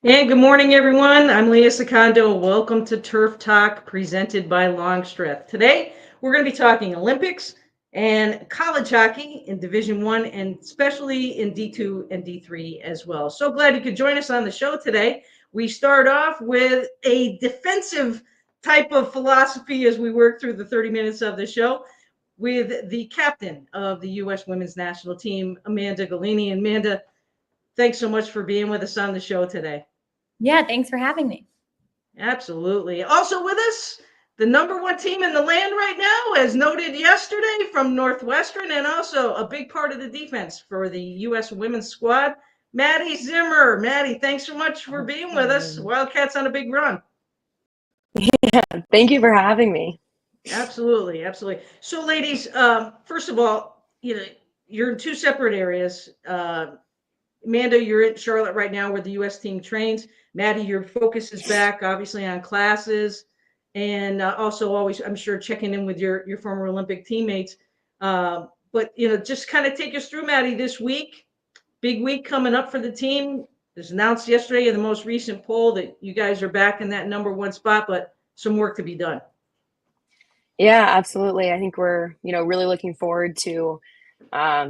And good morning, everyone. I'm Leah Secondo. Welcome to Turf Talk presented by Longstreth. Today, we're going to be talking Olympics and college hockey in Division One, and especially in D2 and D3 as well. So glad you could join us on the show today. We start off with a defensive type of philosophy as we work through the 30 minutes of the show with the captain of the U.S. women's national team, Amanda Golini. And Amanda, thanks so much for being with us on the show today. Yeah, thanks for having me. Absolutely. Also with us, the number one team in the land right now, as noted yesterday from Northwestern, and also a big part of the defense for the U.S. women's squad, Maddie Zimmer. Maddie, thanks so much for being with us. Wildcats on a big run. Yeah, thank you for having me. Absolutely, absolutely. So, ladies, first of all, you're in two separate areas. Amanda, you're in Charlotte right now where the U.S. team trains. Maddie, your focus is back, obviously, on classes and also always, I'm sure, checking in with your former Olympic teammates. But, just kind of take us through, Maddie, this week. Big week coming up for the team. It was announced yesterday in the most recent poll that you guys are back in that number one spot, but some work to be done. Yeah, absolutely. I think we're, really looking forward to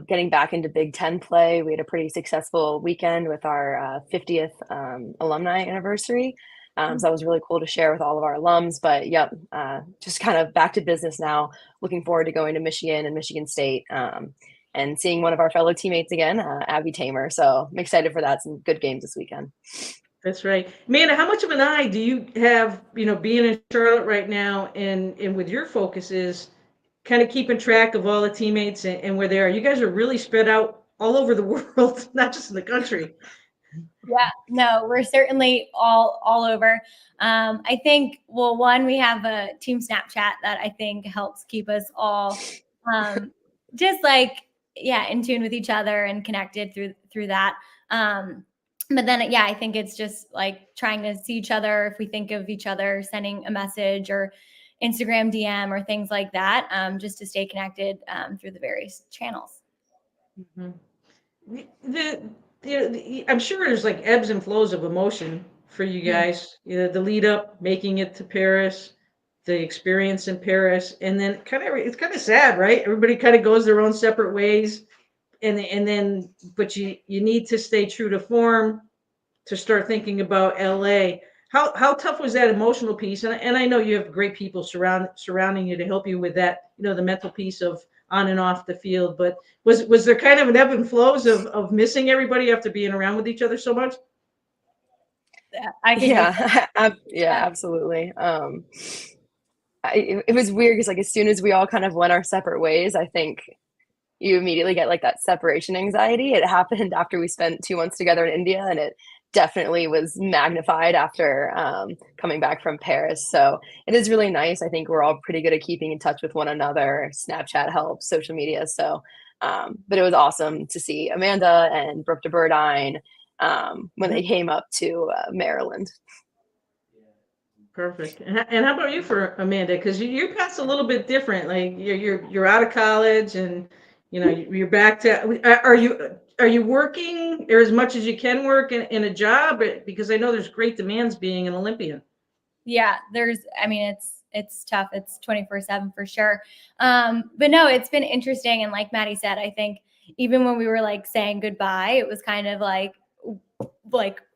getting back into Big Ten play. We had a pretty successful weekend with our 50th alumni anniversary. So that was really cool to share with all of our alums. But yep, just kind of back to business now. Looking forward to going to Michigan and Michigan State and seeing one of our fellow teammates again, Abby Tamer. So I'm excited for that. Some good games this weekend. That's right. Amanda, how much of an eye do you have, being in Charlotte right now and with your focuses, kind of keeping track of all the teammates and where they are? You guys are really spread out all over the world, not just in the country. Yeah, no, we're certainly all over. I think, well, one, we have a team Snapchat that I think helps keep us all just in tune with each other and connected through that. But then, I think it's just like trying to see each other. If we think of each other, sending a message or Instagram DM or things like that, just to stay connected through the various channels. Mm-hmm. I'm sure there's like ebbs and flows of emotion for you guys. The lead up, making it to Paris, the experience in Paris, and then it's kind of sad, right? Everybody kind of goes their own separate ways, and then but you need to stay true to form to start thinking about LA. How tough was that emotional piece? And I know you have great people surrounding you to help you with that, the mental piece of on and off the field. But was there kind of an ebb and flows of missing everybody after being around with each other so much? Yeah, absolutely. It was weird because as soon as we all kind of went our separate ways, I think you immediately get like that separation anxiety. It happened after we spent 2 months together in India, and it definitely was magnified after coming back from Paris. So it is really nice. I think we're all pretty good at keeping in touch with one another. Snapchat helps, social media. So, but it was awesome to see Amanda and Brooke DeBurdine when they came up to Maryland. Perfect. And how about you for Amanda? Because your path's a little bit different. Like you're out of college and you're back to. Are you working or as much as you can work in a job? Because I know there's great demands being an Olympian. Yeah, it's tough. It's 24/7 for sure. But no, it's been interesting. And like Maddie said, I think even when we were like saying goodbye, it was kind of like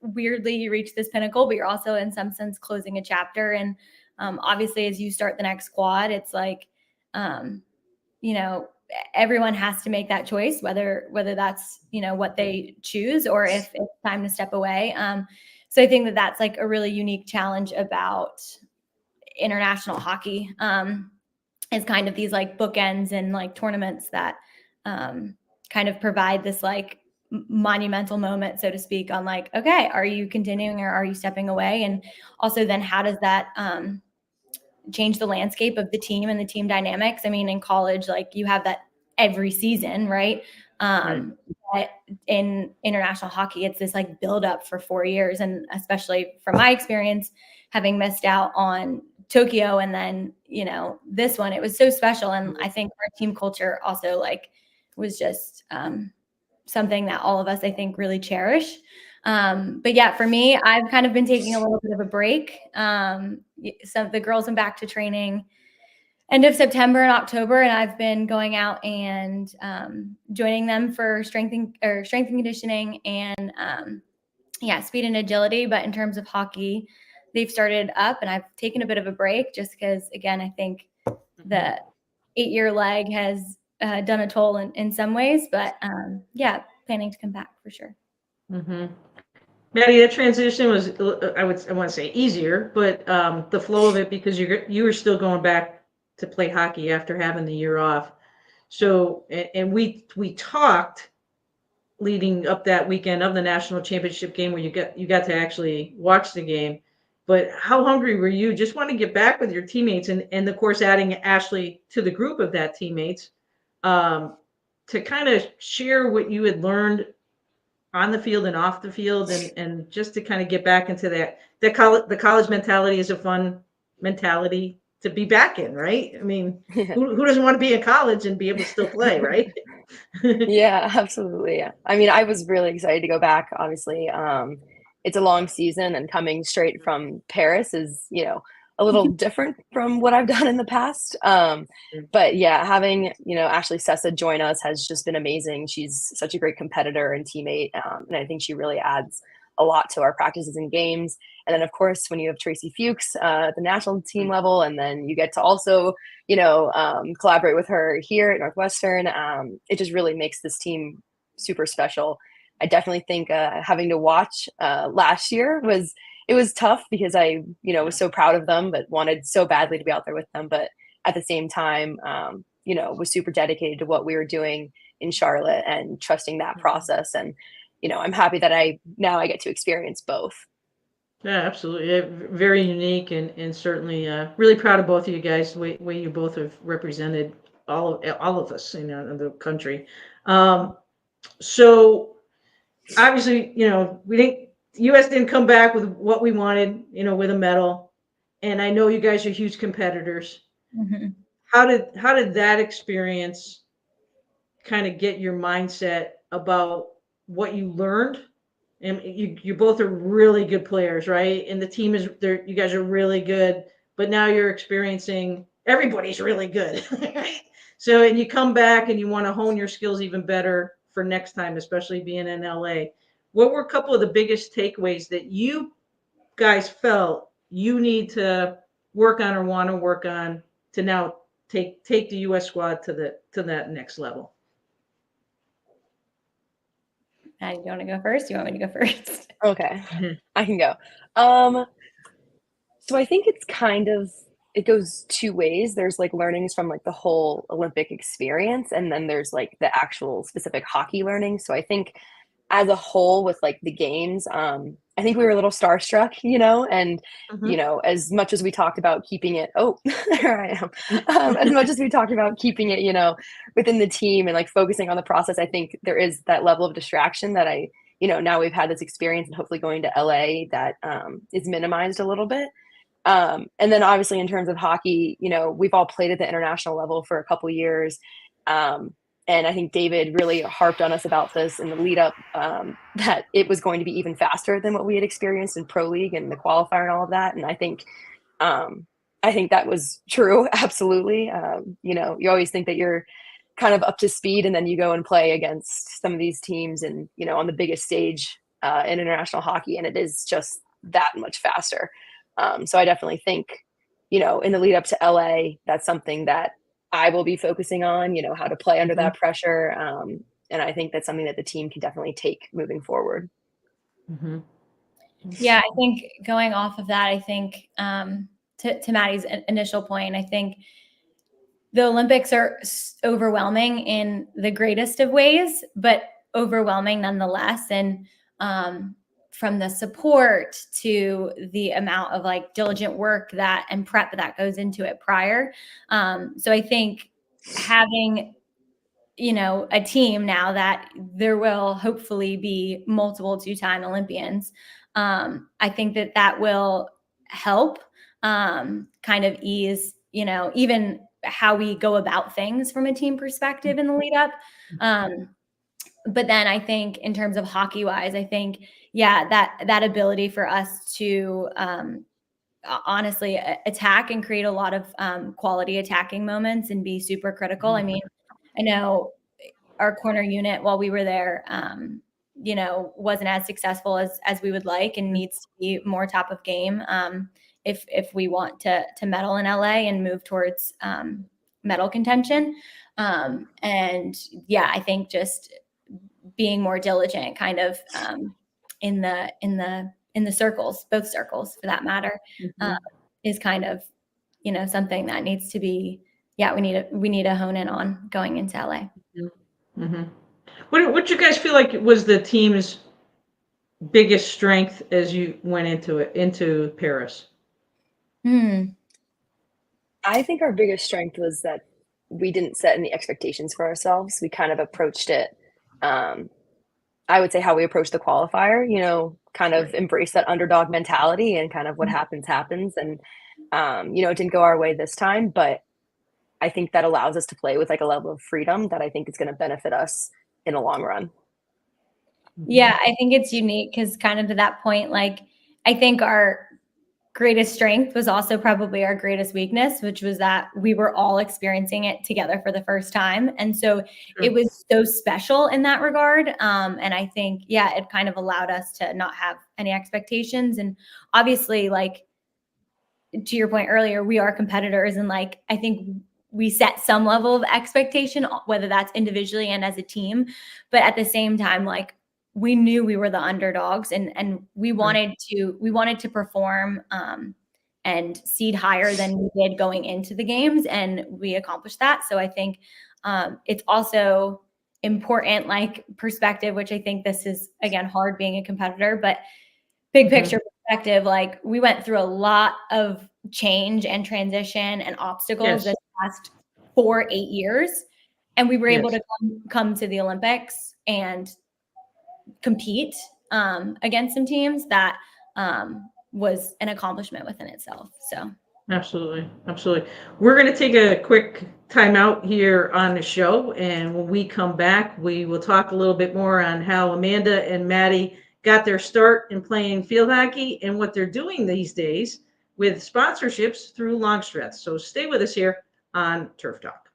weirdly you reach this pinnacle, but you're also in some sense closing a chapter. And obviously as you start the next squad, it's like, everyone has to make that choice, whether that's, what they choose or if it's time to step away. So I think that that's like a really unique challenge about international hockey, is kind of these like bookends and like tournaments that kind of provide this like monumental moment, so to speak, on like, okay, are you continuing or are you stepping away? And also then how does that change the landscape of the team and the team dynamics? I mean, in college, like you have that every season, right? But in international hockey, it's this like build up for 4 years. And especially from my experience, having missed out on Tokyo and then, this one, it was so special. And I think our team culture also like was just something that all of us, I think, really cherish. But yeah, for me, I've kind of been taking a little bit of a break. Some of the girls went back to training end of September and October, and I've been going out and joining them for strength and conditioning and speed and agility. But in terms of hockey, they've started up, and I've taken a bit of a break just because, again, I think the 8-year leg has done a toll in some ways. But planning to come back for sure. Mm-hmm. Maddie, that transition was, I want to say easier, but the flow of it, because you were still going back to play hockey after having the year off. So, and we talked leading up that weekend of the national championship game where you got to actually watch the game. But how hungry were you? Just want to get back with your teammates, and of course adding Ashley to the group of that teammates, to kind of share what you had learned on the field and off the field, and just to kind of get back into the college mentality is a fun mentality to be back in, right? I mean, who doesn't want to be in college and be able to still play, right? Yeah, absolutely. Yeah. I mean, I was really excited to go back, obviously. It's a long season, and coming straight from Paris is, a little different from what I've done in the past. But yeah, having, Ashley Sessa join us has just been amazing. She's such a great competitor and teammate. And I think she really adds a lot to our practices and games. And then, of course, when you have Tracy Fuchs at the national team level, and then you get to also, collaborate with her here at Northwestern, it just really makes this team super special. I definitely think having to watch last year was tough because I, was so proud of them, but wanted so badly to be out there with them. But at the same time, was super dedicated to what we were doing in Charlotte and trusting that process. And, I'm happy that I get to experience both. Yeah, absolutely. Yeah, very unique, and certainly really proud of both of you guys, the way you both have represented all of us, in the country. So obviously, U.S. didn't come back with what we wanted, with a medal, and I know you guys are huge competitors. Mm-hmm. How did that experience kind of get your mindset about what you learned? And you both are really good players, right? And the team is there. You guys are really good, but now you're experiencing everybody's really good. So, and you come back and you want to hone your skills even better for next time, especially being in LA. What were a couple of the biggest takeaways that you guys felt you need to work on or want to work on to now take the U.S. squad to that next level? Maddie, do you want to go first? You want me to go first? Okay, I can go. So I think it goes two ways. There's like learnings from like the whole Olympic experience, and then there's like the actual specific hockey learning. So I think as a whole with like the games, I think we were a little starstruck, and as much as we talked about keeping it, there I am. As much as we talked about keeping it, within the team and like focusing on the process, I think there is that level of distraction that now we've had this experience and hopefully going to LA that is minimized a little bit. And then obviously in terms of hockey, we've all played at the international level for a couple years. And I think David really harped on us about this in the lead up, that it was going to be even faster than what we had experienced in Pro League and the qualifier and all of that. And I think that was true. Absolutely. You always think that you're kind of up to speed, and then you go and play against some of these teams and, on the biggest stage in international hockey, and it is just that much faster. So I definitely think, in the lead up to LA, that's something that I will be focusing on, how to play under that pressure. And I think that's something that the team can definitely take moving forward. Mm-hmm. Yeah, I think going off of that, I think to Maddie's initial point, I think the Olympics are overwhelming in the greatest of ways, but overwhelming nonetheless. And from the support to the amount of like diligent work and prep that goes into it prior. So I think having, a team now that there will hopefully be multiple 2-time Olympians. I think that will help kind of ease, even how we go about things from a team perspective in the lead up. But then I think in terms of hockey wise, I think, that ability for us to honestly attack and create a lot of quality attacking moments and be super critical. I mean, I know our corner unit while we were there, wasn't as successful as we would like, and needs to be more top of game if we want to medal in LA and move towards medal contention. And yeah, I think just being more diligent, kind of in the circles, both circles for that matter, is kind of something that needs to be. Yeah, we need to hone in on going into LA. Mm-hmm. What you guys feel like was the team's biggest strength as you went into Paris? I think our biggest strength was that we didn't set any expectations for ourselves. We kind of approached it, I would say how we approached the qualifier, kind of embrace that underdog mentality and kind of what happens. And, it didn't go our way this time, but I think that allows us to play with like a level of freedom that I think is going to benefit us in the long run. Yeah, I think it's unique because kind of to that point, like I think our greatest strength was also probably our greatest weakness, which was that we were all experiencing it together for the first time. And so it was so special in that regard. And I think, it kind of allowed us to not have any expectations. And obviously, like to your point earlier, we are competitors. And like, I think we set some level of expectation, whether that's individually and as a team. But at the same time, like we knew we were the underdogs and we wanted to perform and seed higher than we did going into the games, and we accomplished that. So I think it's also important, like perspective, which I think this is again hard being a competitor, but big picture perspective, like we went through a lot of change and transition and obstacles this past 8 years, and we were able to come to the Olympics and compete against some teams that was an accomplishment within itself. So absolutely. We're going to take a quick time out here on the show, and when we come back, we will talk a little bit more on how Amanda and Maddie got their start in playing field hockey and what they're doing these days with sponsorships through Longstreth. So stay with us here on Turf Talk.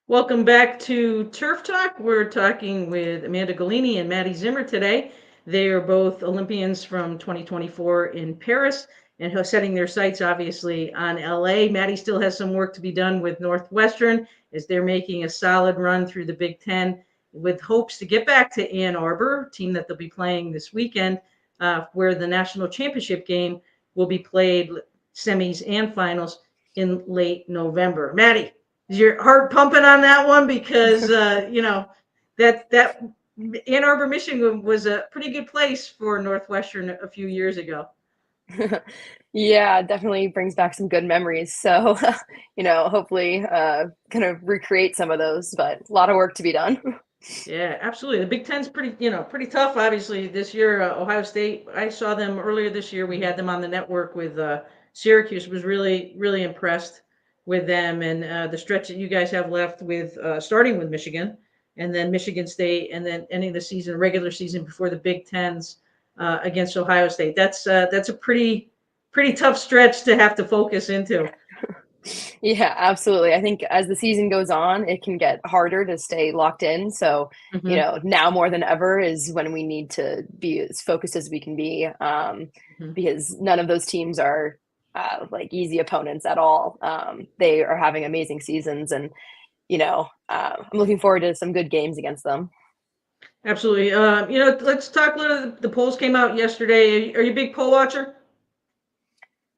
Welcome back to Turf Talk. We're talking with Amanda Golini and Maddie Zimmer today. They are both Olympians from 2024 in Paris and setting their sights obviously on LA. Maddie still has some work to be done with Northwestern as they're making a solid run through the Big Ten with hopes to get back to Ann Arbor, team that they'll be playing this weekend, where the national championship game will be played, semis and finals, in late November. Maddie, is your heart pumping on that one? Because, that Ann Arbor, Michigan was a pretty good place for Northwestern a few years ago. Yeah, definitely brings back some good memories. So, hopefully kind of recreate some of those, but a lot of work to be done. Yeah, absolutely. The Big Ten's pretty tough, obviously, this year. Ohio State, I saw them earlier this year. We had them on the network with Syracuse, was really, really impressed with them and the stretch that you guys have left with starting with Michigan and then Michigan State and then ending the season, regular season before the Big Tens against Ohio State. That's a pretty tough stretch to have to focus into. Yeah, absolutely. I think as the season goes on, it can get harder to stay locked in. So, now more than ever is when we need to be as focused as we can be because none of those teams are like easy opponents at all. They are having amazing seasons and, I'm looking forward to some good games against them. Absolutely. Let's talk a little. The polls came out yesterday. Are you a big poll watcher?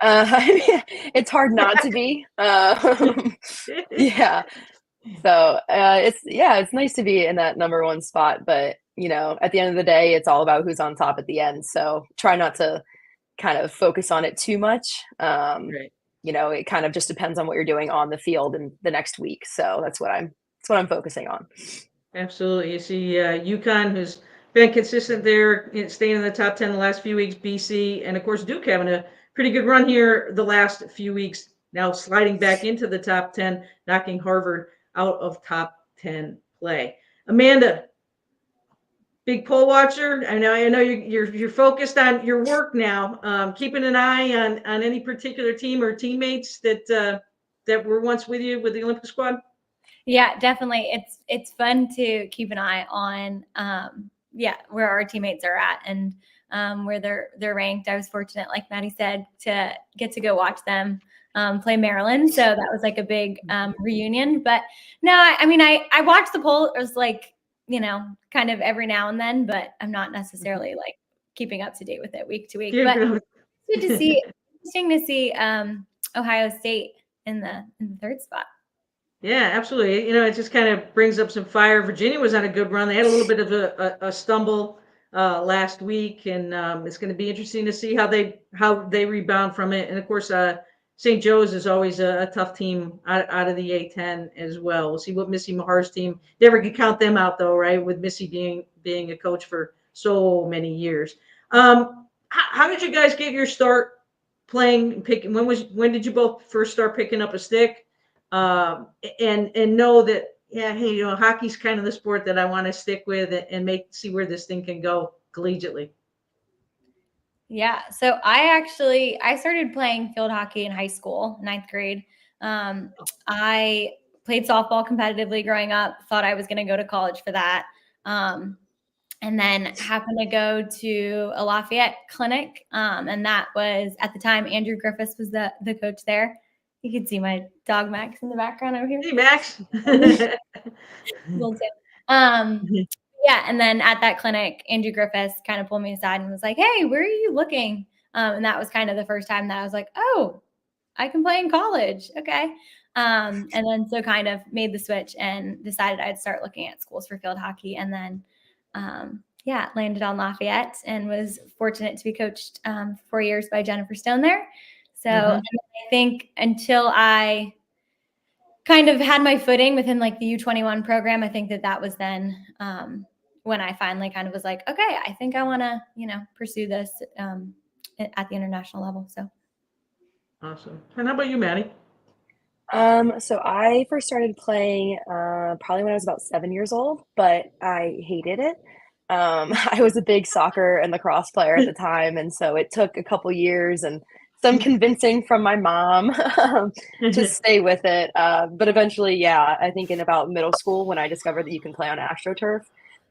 It's hard not to be. Yeah. So it's nice to be in that number one spot, but at the end of the day, it's all about who's on top at the end. So try not to kind of focus on it too much. Right. it kind of just depends on what you're doing on the field in the next week. So that's what I'm focusing on. Absolutely. You see UConn, who's been consistent there, staying in the top 10 the last few weeks, BC, and of course Duke having a pretty good run here the last few weeks, now sliding back into the top 10, knocking Harvard out of top 10 play. Amanda, big poll watcher. I know you're focused on your work now. Keeping an eye on any particular team or teammates that were once with you with the Olympic squad. Yeah, definitely. It's fun to keep an eye on where our teammates are at and where they're ranked. I was fortunate, like Maddie said, to get to go watch them play Maryland. So that was like a big reunion. But no, I watched the poll. It was like, kind of every now and then, but I'm not necessarily like keeping up to date with it week to week. But it's good to see, interesting to see Ohio State in the third spot. Yeah, absolutely. It just kind of brings up some fire. Virginia was on a good run. They had a little bit of a stumble last week, and it's going to be interesting to see how they rebound from it. And of course, St. Joe's is always a tough team out of the A10 as well. We'll see what Missy Mahar's team. Never can count them out though, right? With Missy being a coach for so many years. How did you guys get your start playing? Picking when did you both first start picking up a stick? And know that, hey, hockey's kind of the sport that I want to stick with and see where this thing can go collegiately. Yeah. So I started playing field hockey in high school, 9th grade. I played softball competitively growing up, thought I was going to go to college for that. And then happened to go to a Lafayette clinic. And that was, at the time, Andrew Griffiths was the coach there. You can see my dog Max in the background over here. Hey, Max. Yeah, and then at that clinic, Andrew Griffiths kind of pulled me aside and was like, "Hey, where are you looking?" And that was kind of the first time that I was like, "Oh, I can play in college." Okay. And then so kind of made the switch and decided I'd start looking at schools for field hockey. And then, landed on Lafayette and was fortunate to be coached for 4 years by Jennifer Stone there. So I think until I kind of had my footing within like the U21 program, I think that was then when I finally kind of was like, okay, I think I want to, pursue this at the international level. So. Awesome. And how about you, Maddie? So I first started playing probably when I was about 7 years old, but I hated it. I was a big soccer and lacrosse player at the time, and so it took a couple years and some convincing from my mom to stay with it. But eventually, I think in about middle school when I discovered that you can play on AstroTurf,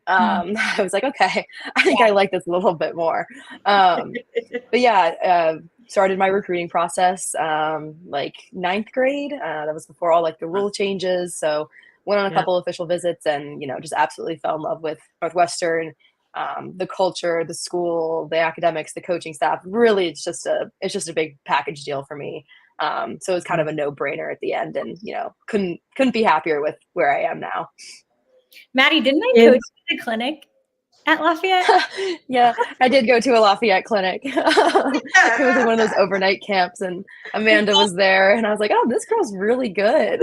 I was like, okay, I think I like this a little bit more. But started my recruiting process like 9th grade. That was before all like the rule changes. So went on a couple official visits and, just absolutely fell in love with Northwestern. The culture, the school, the academics, the coaching staff. Really, it's just a big package deal for me. So it was kind of a no-brainer at the end, and couldn't be happier with where I am now. Maddie, didn't I coach at the clinic at Lafayette? Yeah, I did go to a Lafayette clinic. It was like one of those overnight camps, and Amanda was there, and I was like, "Oh, this girl's really good."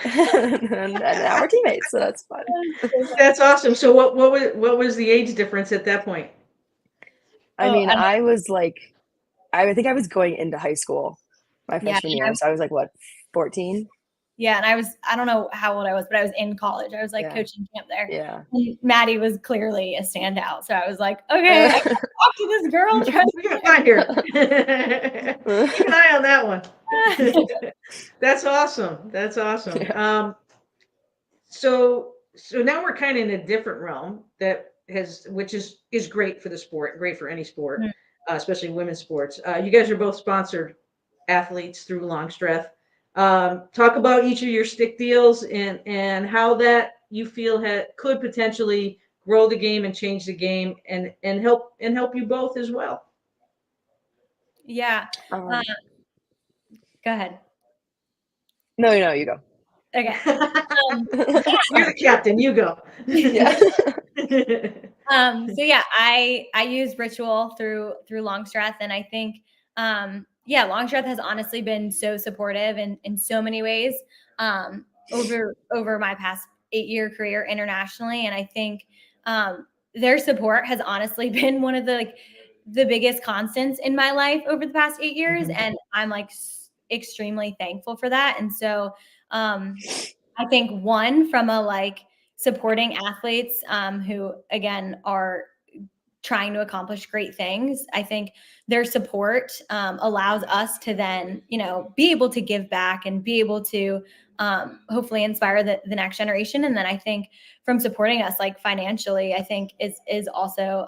and now we're teammates, so that's fun. That's awesome. So what was the age difference at that point? I mean, I was like, I think I was going into high school my freshman year, so I was like, what, 14? Yeah, and I don't know how old I was, but I was in college. I was like coaching camp there. Yeah. And Maddie was clearly a standout. So I was like, okay, I can talk to this girl. We got find here. Keep an eye on that one. That's awesome. That's awesome. Yeah. So now we're kind of in a different realm which is great for the sport, great for any sport, especially women's sports. You guys are both sponsored athletes through Longstreth. Talk about each of your stick deals and how that you feel could potentially grow the game and change the game and help you both as well. Yeah. Go ahead. No, you go. Okay. You're the captain. You go. Yeah. I use Ritual through Longstreth, and I think yeah, Longstreth has honestly been so supportive in so many ways over my past 8-year career internationally. And I think their support has honestly been one of the biggest constants in my life over the past 8 years. Mhm. And I'm like extremely thankful for that. And so I think one from a like supporting athletes who again are trying to accomplish great things. I think their support allows us to then, be able to give back and be able to hopefully inspire the next generation. And then I think from supporting us like financially, I think is also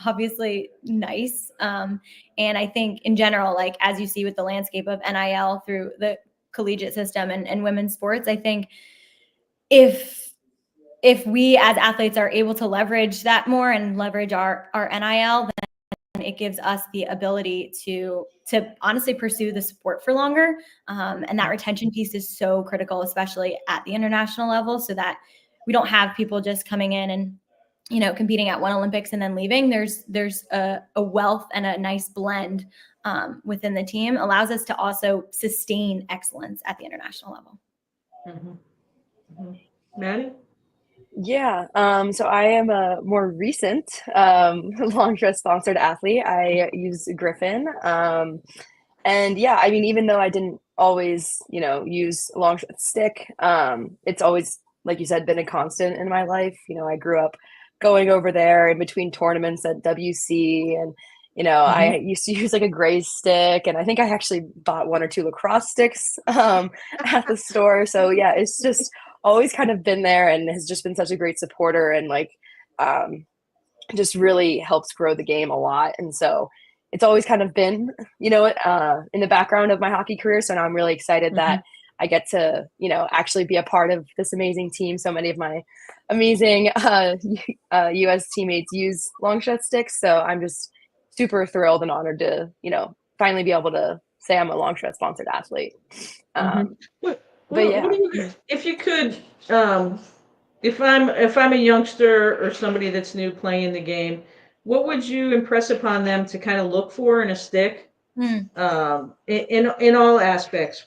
obviously nice. And I think in general, like as you see with the landscape of NIL through the collegiate system and women's sports, I think if we as athletes are able to leverage that more and leverage our NIL, then it gives us the ability to honestly pursue the sport for longer. And that retention piece is so critical, especially at the international level, so that we don't have people just coming in and, competing at one Olympics and then leaving. There's a wealth and a nice blend within the team, allows us to also sustain excellence at the international level. Mhm. Mhm. Maddie? Yeah, so I am a more recent Longstreth sponsored athlete. I use Griffin. And yeah, I mean, even though I didn't always, use Longstreth stick, it's always, like you said, been a constant in my life. I grew up going over there in between tournaments at WC, and I used to use like a gray stick, and I think I actually bought 1 or 2 lacrosse sticks at the store. So yeah, it's just always kind of been there and has just been such a great supporter, and like just really helps grow the game a lot. And so it's always kind of been, in the background of my hockey career. So now I'm really excited that I get to, actually be a part of this amazing team. So many of my amazing US teammates use Longstreth sticks. So I'm just super thrilled and honored to, finally be able to say I'm a Longstreth sponsored athlete. What But yeah. do you, if you could, if I'm a youngster or somebody that's new playing the game, what would you impress upon them to kind of look for in a stick? In all aspects,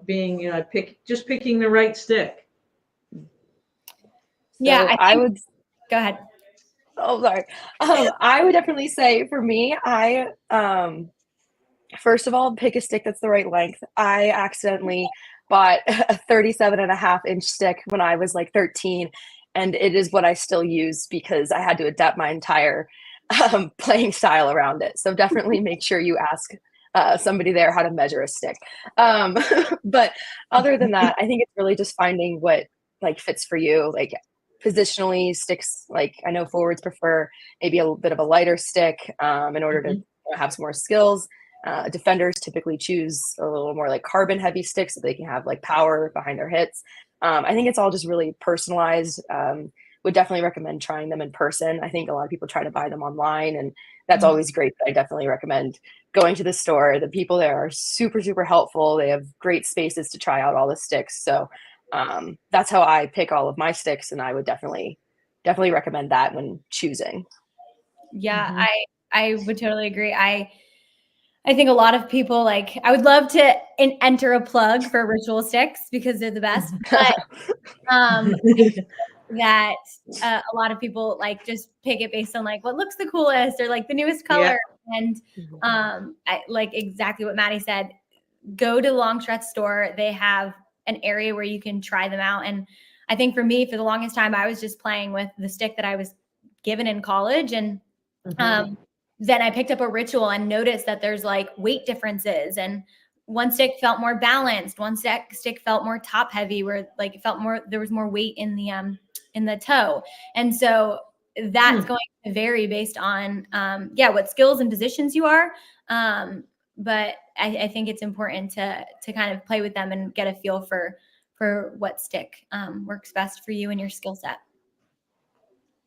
being, picking the right stick. Yeah, So I think, go ahead. Oh, sorry. I would definitely say for me, I first of all, pick a stick that's the right length. I accidentally bought a 37.5-inch stick when I was like 13, and it is what I still use because I had to adapt my entire playing style around it. So definitely make sure you ask somebody there how to measure a stick. But other than that, I think it's really just finding what like fits for you. Like positionally, sticks, like I know forwards prefer maybe a bit of a lighter stick in order to have some more skills. Defenders typically choose a little more like carbon heavy sticks so they can have like power behind their hits. I think it's all just really personalized. Would definitely recommend trying them in person. I think a lot of people try to buy them online, and that's always great. But I definitely recommend going to the store. The people there are super, super helpful. They have great spaces to try out all the sticks. So that's how I pick all of my sticks, and I would definitely recommend that when choosing. Yeah, I would totally agree. I think a lot of people like, I would love to enter a plug for ritual sticks because they're the best, but that a lot of people like just pick it based on like what looks the coolest or like the newest color. And I like exactly what Maddie said. Go to the Longstreth store. They have an area where you can try them out. And I think for me, for the longest time, I was just playing with the stick that I was given in college. And then I picked up a ritual and noticed that there's like weight differences, and one stick felt more balanced. One stick felt more top heavy, where like it felt more, there was more weight in the toe. And so that's going to vary based on, what skills and positions you are. But I think it's important to kind of play with them and get a feel for what stick works best for you and your skill set.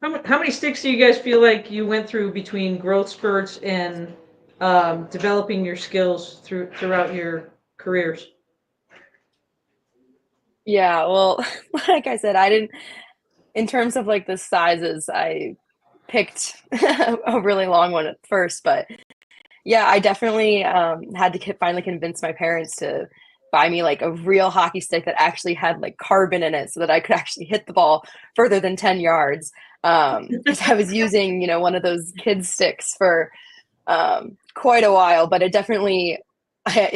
How many sticks do you guys feel like you went through between growth spurts and developing your skills throughout your careers? Yeah, well, like I said, I didn't, in terms of like the sizes, I picked a really long one at first, but Yeah, I definitely had to finally convince my parents to buy me like a real hockey stick that actually had like carbon in it so that I could actually hit the ball further than 10 yards. Because I was using, one of those kids sticks for quite a while, but it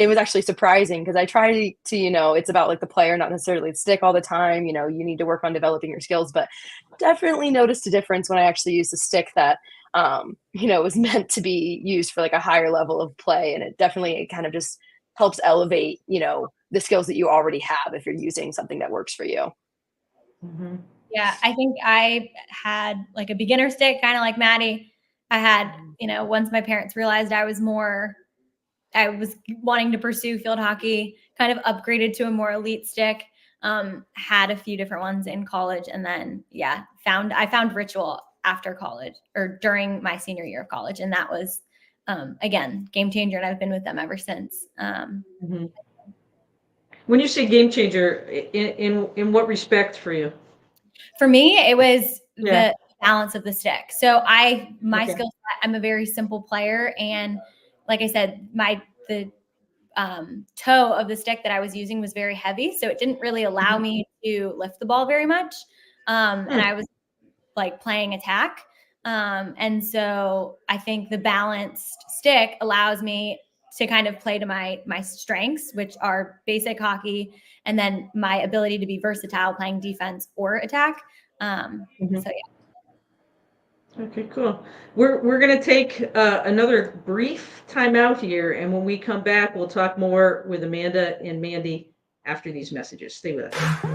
was actually surprising because I try to, it's about like the player, not necessarily the stick all the time. You need to work on developing your skills, but definitely noticed a difference when I actually used a stick that, was meant to be used for like a higher level of play. And it kind of just helps elevate, the skills that you already have if you're using something that works for you. Mm-hmm. Yeah, I think I had like a beginner stick, kind of like Maddie. I had, once my parents realized I was wanting to pursue field hockey, kind of upgraded to a more elite stick. Had a few different ones in college, and then I found Ritual after college or during my senior year of college, and that was again game changer, and I've been with them ever since. Mm-hmm. When you say game changer, in what respect for you? For me, it was Yeah. the balance of the stick. So my Okay. skill set, I'm a very simple player, and like I said, the toe of the stick that I was using was very heavy, so it didn't really allow me to lift the ball very much. And I was like playing attack. And so I think the balanced stick allows me to kind of play to my strengths, which are basic hockey, and then my ability to be versatile playing defense or attack. Mm-hmm. So yeah. Okay, cool. We're going to take another brief timeout here, and when we come back, we'll talk more with Amanda and Mandy after these messages. Stay with us.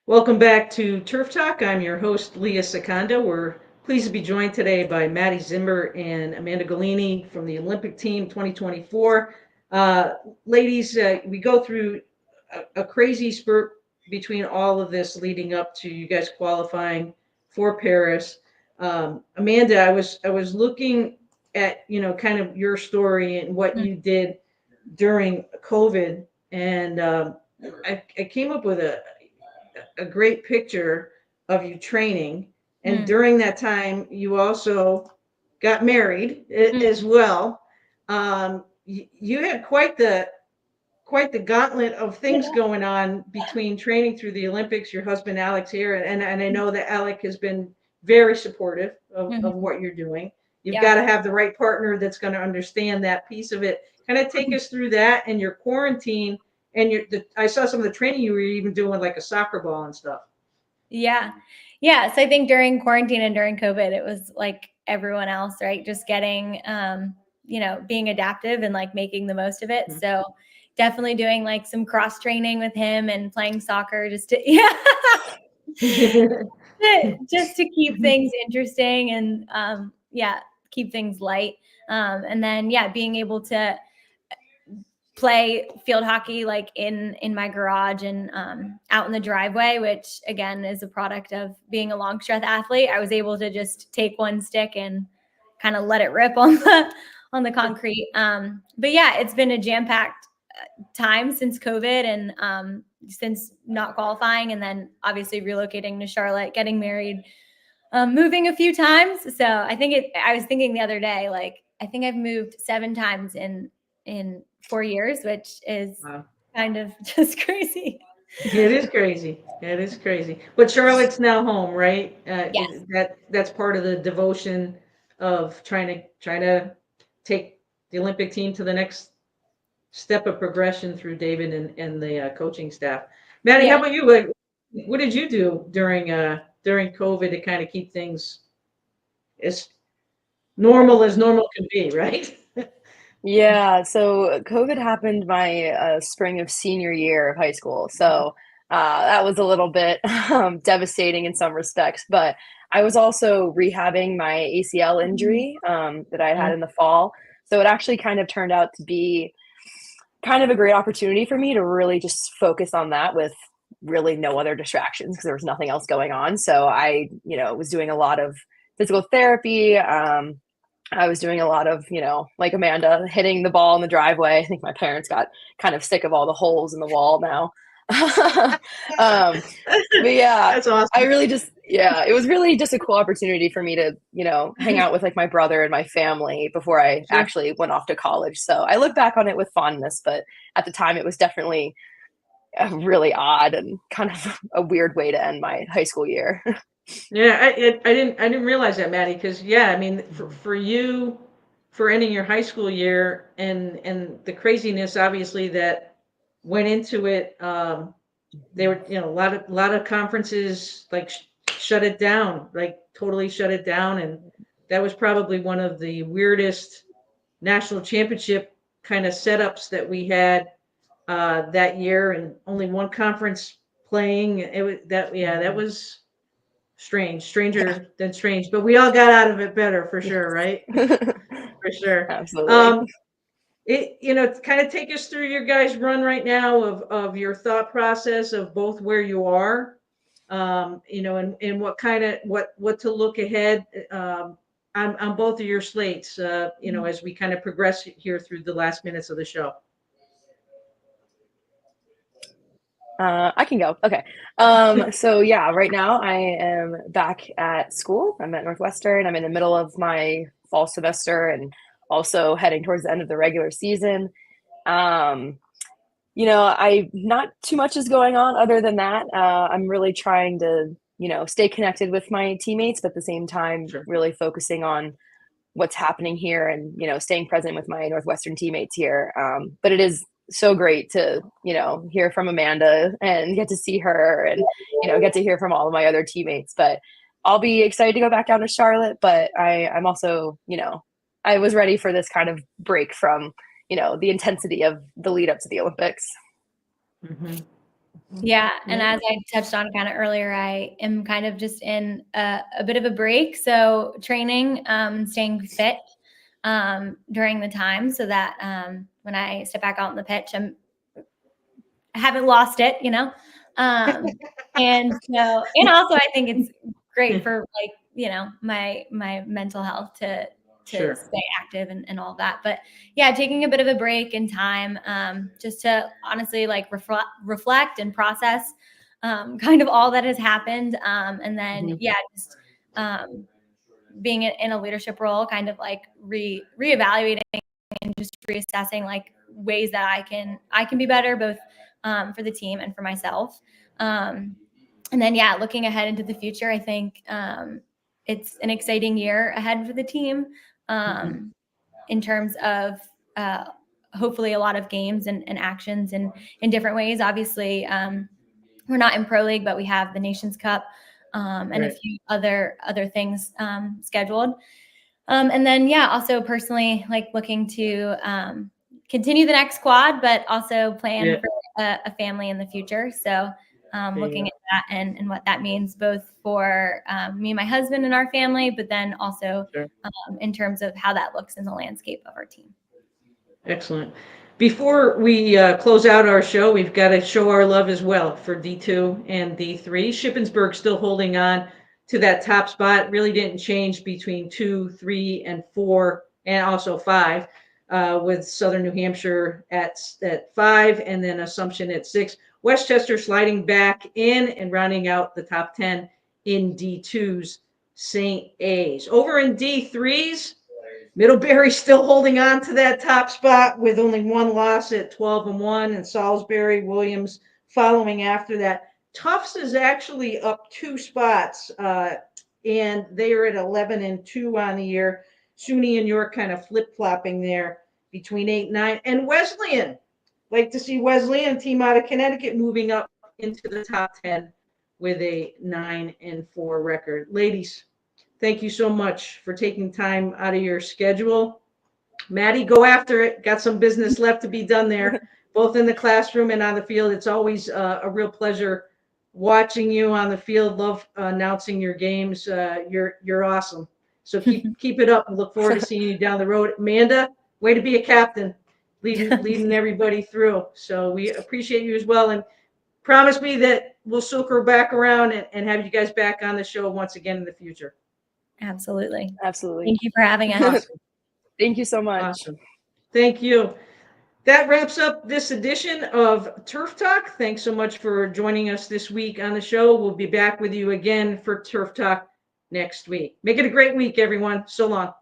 Welcome back to Turf Talk. I'm your host, Leah Secondo. We're pleased to be joined today by Maddie Zimmer and Amanda Golini from the Olympic team 2024. Ladies, we go through a crazy spurt between all of this leading up to you guys qualifying for Paris. Amanda, I was looking at kind of your story and what you did during COVID, and I came up with a great picture of you training. And during that time, you also got married as well. You had quite the gauntlet of things going on between training through the Olympics. Your husband Alex here, and I know that Alec has been very supportive of what you're doing. You've got to have the right partner that's going to understand that piece of it. Kind of take us through that and your quarantine. And I saw some of the training you were even doing, like a soccer ball and stuff. Yeah. So I think during quarantine and during COVID, it was like everyone else, right? Just getting, being adaptive and like making the most of it. Mm-hmm. So definitely doing like some cross training with him and playing soccer just to, just to keep things interesting and, keep things light. And then, being able to play field hockey like in my garage and out in the driveway, which again is a product of being a Longstreth athlete. I was able to just take one stick and kind of let it rip on the concrete. But it's been a jam-packed time since COVID and since not qualifying, and then obviously relocating to Charlotte, getting married, moving a few times. So I was thinking the other day, like I think I've moved 7 times in 4 years, which is kind of just crazy. It is crazy. It is crazy. But Charlotte's now home, right? Yes. That's part of the devotion of trying to take the Olympic team to the next step of progression through David and the coaching staff. Maddie, how about you? Like, what did you do during COVID to kind of keep things as normal can be, right? Yeah, so COVID happened my spring of senior year of high school. So That was a little bit devastating in some respects, but I was also rehabbing my ACL injury that I had in the fall. So it actually kind of turned out to be kind of a great opportunity for me to really just focus on that with really no other distractions because there was nothing else going on. So I, was doing a lot of physical therapy. I was doing a lot of, like Amanda, hitting the ball in the driveway. I think my parents got kind of sick of all the holes in the wall now. But yeah, That's awesome. I really just, it was really just a cool opportunity for me to, hang out with like my brother and my family before I actually went off to college. So I look back on it with fondness, but at the time it was definitely really odd and kind of a weird way to end my high school year. Yeah, I didn't realize that, Maddie, because I mean, for you, for ending your high school year and the craziness, obviously, that went into it. They were, a lot of conferences like shut it down, like totally shut it down, and that was probably one of the weirdest national championship kind of setups that we had that year, and only one conference playing. It was that was stranger than strange, but we all got out of it better for sure, right? For sure. Absolutely. Kind of take us through your guys' run right now of your thought process of both where you are, and what to look ahead on both of your slates, as we kind of progress here through the last minutes of the show. I can go. Okay. So yeah, right now I am back at school. I'm at Northwestern. I'm in the middle of my fall semester and also heading towards the end of the regular season. I not too much is going on other than that. I'm really trying to, stay connected with my teammates, but at the same time, really focusing on what's happening here and, staying present with my Northwestern teammates here. But it is so great to, hear from Amanda and get to see her and, get to hear from all of my other teammates. But I'll be excited to go back down to Charlotte, but I'm also, I was ready for this kind of break from, the intensity of the lead up to the Olympics. Mm-hmm. Yeah. And as I touched on kind of earlier, I am kind of just in a bit of a break. So training, staying fit during the time so that when I step back out on the pitch, I haven't lost it, and so, and also I think it's great for my mental health to stay active and all that. But yeah, taking a bit of a break in time just to honestly like reflect and process kind of all that has happened. And then, just being in a leadership role, kind of like reevaluating and just reassessing like ways that I can be better, both for the team and for myself. And then, looking ahead into the future, I think it's an exciting year ahead for the team in terms of hopefully a lot of games and actions and in different ways. Obviously, we're not in Pro League, but we have the Nations Cup and a few other things scheduled. And then, also personally, like looking to continue the next quad, but also plan for a family in the future. So looking at that and what that means both for me and my husband and our family, but then also in terms of how that looks in the landscape of our team. Excellent. Before we close out our show, we've got to show our love as well for D2 and D3. Shippensburg still holding on to that top spot. Really didn't change between 2, 3, and 4, and also 5, with Southern New Hampshire at 5, and then Assumption at 6. Westchester sliding back in and rounding out the top 10 in D2's St. A's. Over in D3's, Middlebury still holding on to that top spot with only one loss at 12-1, and Salisbury Williams following after that. Tufts is actually up 2 spots, and they are at 11-2 on the year. SUNY and York kind of flip-flopping there between 8 and 9. And Wesleyan, like to see Wesleyan, team out of Connecticut, moving up into the top 10 with a 9-4 record. Ladies, thank you so much for taking time out of your schedule. Maddie, go after it. Got some business left to be done there. both in the classroom and on the field. It's always a real pleasure watching you on the field. Love announcing your games. You're awesome. So keep it up. Look forward to seeing you down the road. Amanda, way to be a captain, leading everybody through. So we appreciate you as well, and promise me that we'll circle back around and have you guys back on the show once again in the future. Absolutely. Absolutely. Thank you for having us. Awesome. Thank you so much. Awesome. Thank you. That wraps up this edition of Turf Talk. Thanks so much for joining us this week on the show. We'll be back with you again for Turf Talk next week. Make it a great week, everyone. So long.